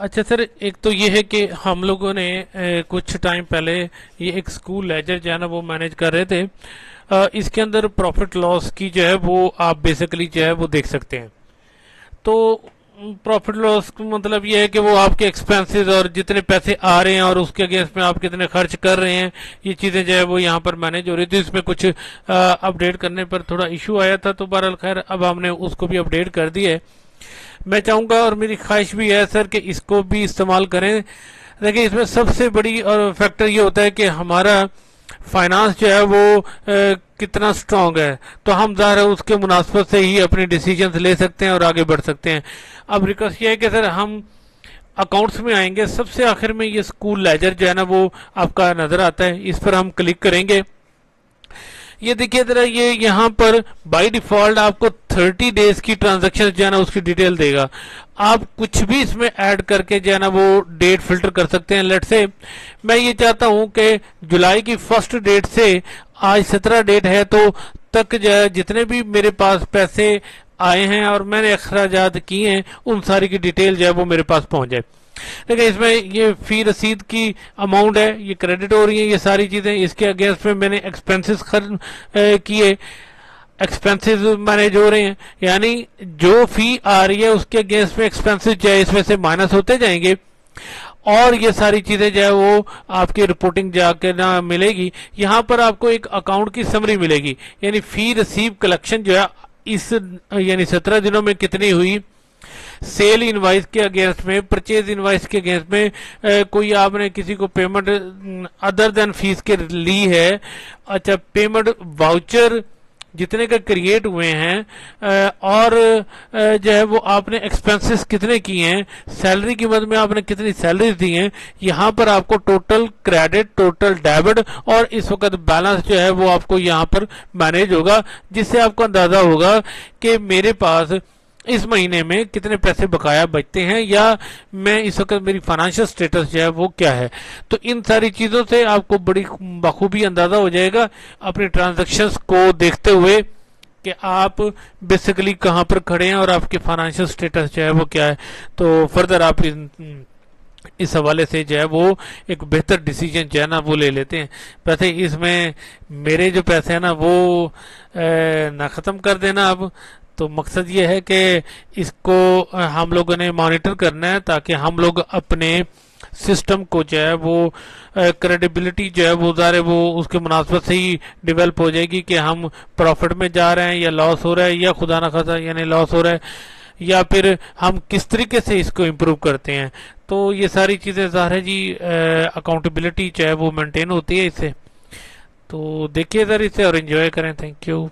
अच्छा सर, एक तो ये है कि हम लोगों ने कुछ टाइम पहले ये एक स्कूल लेजर जो है ना वो मैनेज कर रहे थे। इसके अंदर प्रॉफिट लॉस की जो है वो आप बेसिकली जो है वो देख सकते हैं। तो प्रॉफिट लॉस का मतलब ये है कि वो आपके एक्सपेंसेस और जितने पैसे आ रहे हैं और उसके अगेंस्ट में आप कितने खर्च कर रहे हैं, ये चीज़ें जो है वो यहाँ पर मैनेज हो रही थी। इसमें कुछ अपडेट करने पर थोड़ा इशू आया था, तो बहरहाल खैर अब हमने उसको भी अपडेट कर दिया है। मैं चाहूँगा और मेरी ख्वाहिश भी है सर कि इसको भी इस्तेमाल करें। देखिए, इसमें सबसे बड़ी और फैक्टर ये होता है कि हमारा फाइनेंस जो है वो कितना स्ट्रांग है, तो हम ज़ाहिर है उसके मुनासबत से ही अपनी डिसीजंस ले सकते हैं और आगे बढ़ सकते हैं। अब रिक्वेस्ट ये है कि सर हम अकाउंट्स में आएंगे, सबसे आखिर में ये स्कूल लेजर जो है ना वो आपका नज़र आता है, इस पर हम क्लिक करेंगे। ये देखिए जरा, ये यहाँ पर बाय डिफॉल्ट आपको 30 डेज की ट्रांजैक्शन जो है ना उसकी डिटेल देगा। आप कुछ भी इसमें ऐड करके जो है ना वो डेट फिल्टर कर सकते हैं। लेट से मैं ये चाहता हूं कि जुलाई की फर्स्ट डेट से आज 17 डेट है तो तक जो है जितने भी मेरे पास पैसे आए हैं और मैंने अखराजात किए हैं उन सारी की डिटेल जो है वो मेरे पास पहुंच जाए। देखिए, इसमें ये फी रसीद की अमाउंट है, ये क्रेडिट हो रही है, ये सारी चीजें। इसके अगेंस्ट में मैंने एक्सपेंसेस खर्च किए, एक्सपेंसेस मैनेज हो रहे हैं, यानी जो फी आ रही है उसके अगेंस्ट में एक्सपेंसेस जो है इसमें से माइनस होते जाएंगे और ये सारी चीजें जो है वो आपकी रिपोर्टिंग जाके ना मिलेगी। यहाँ पर आपको एक अकाउंट की समरी मिलेगी, यानी फी रिसीव कलेक्शन जो है इस यानी 17 दिनों में कितनी हुई, सेल इनवाइस के अगेंस्ट में, परचेज इनवाइस के अगेंस्ट में कोई आपने किसी को पेमेंट अदर देन फीस के ली है। अच्छा, पेमेंट वाउचर जितने का क्रिएट हुए हैं और जो है वो आपने एक्सपेंसेस कितने किए हैं, सैलरी की मद में आपने कितनी सैलरीज दी हैं। यहाँ पर आपको टोटल क्रेडिट, टोटल डेबिट और इस वक्त बैलेंस जो है वो आपको यहाँ पर मैनेज होगा, जिससे आपको अंदाजा होगा कि मेरे पास इस महीने में कितने पैसे बकाया बचते हैं या मैं इस वक्त मेरी फाइनेंशियल स्टेटस जो है वो क्या है। तो इन सारी चीज़ों से आपको बड़ी बखूबी अंदाज़ा हो जाएगा अपने ट्रांजैक्शंस को देखते हुए कि आप बेसिकली कहाँ पर खड़े हैं और आपके फाइनेंशियल स्टेटस जो है वो क्या है। तो फर्दर आप इस हवाले से जो है वो एक बेहतर डिसीजन जो है ना वो ले लेते हैं। वैसे इसमें मेरे जो पैसे हैं ना वो ना ख़त्म कर देना अब। तो मकसद ये है कि इसको हम लोगों ने मॉनिटर करना है ताकि हम लोग अपने सिस्टम को जो है वो क्रेडिबिलिटी जो है वो ज़ाहिर वो उसके मुनासबत से ही डेवलप हो जाएगी कि हम प्रॉफिट में जा रहे हैं या लॉस हो रहा है, या खुदा ना खासा यानी लॉस हो रहा है, या फिर हम किस तरीके से इसको इम्प्रूव करते हैं। तो ये सारी चीज़ें ज़ाहिर है जी अकाउंटेबिलिटी जो है वो मेंटेन होती है इससे। तो देखिए सर इसे और एंजॉय करें। Thank you.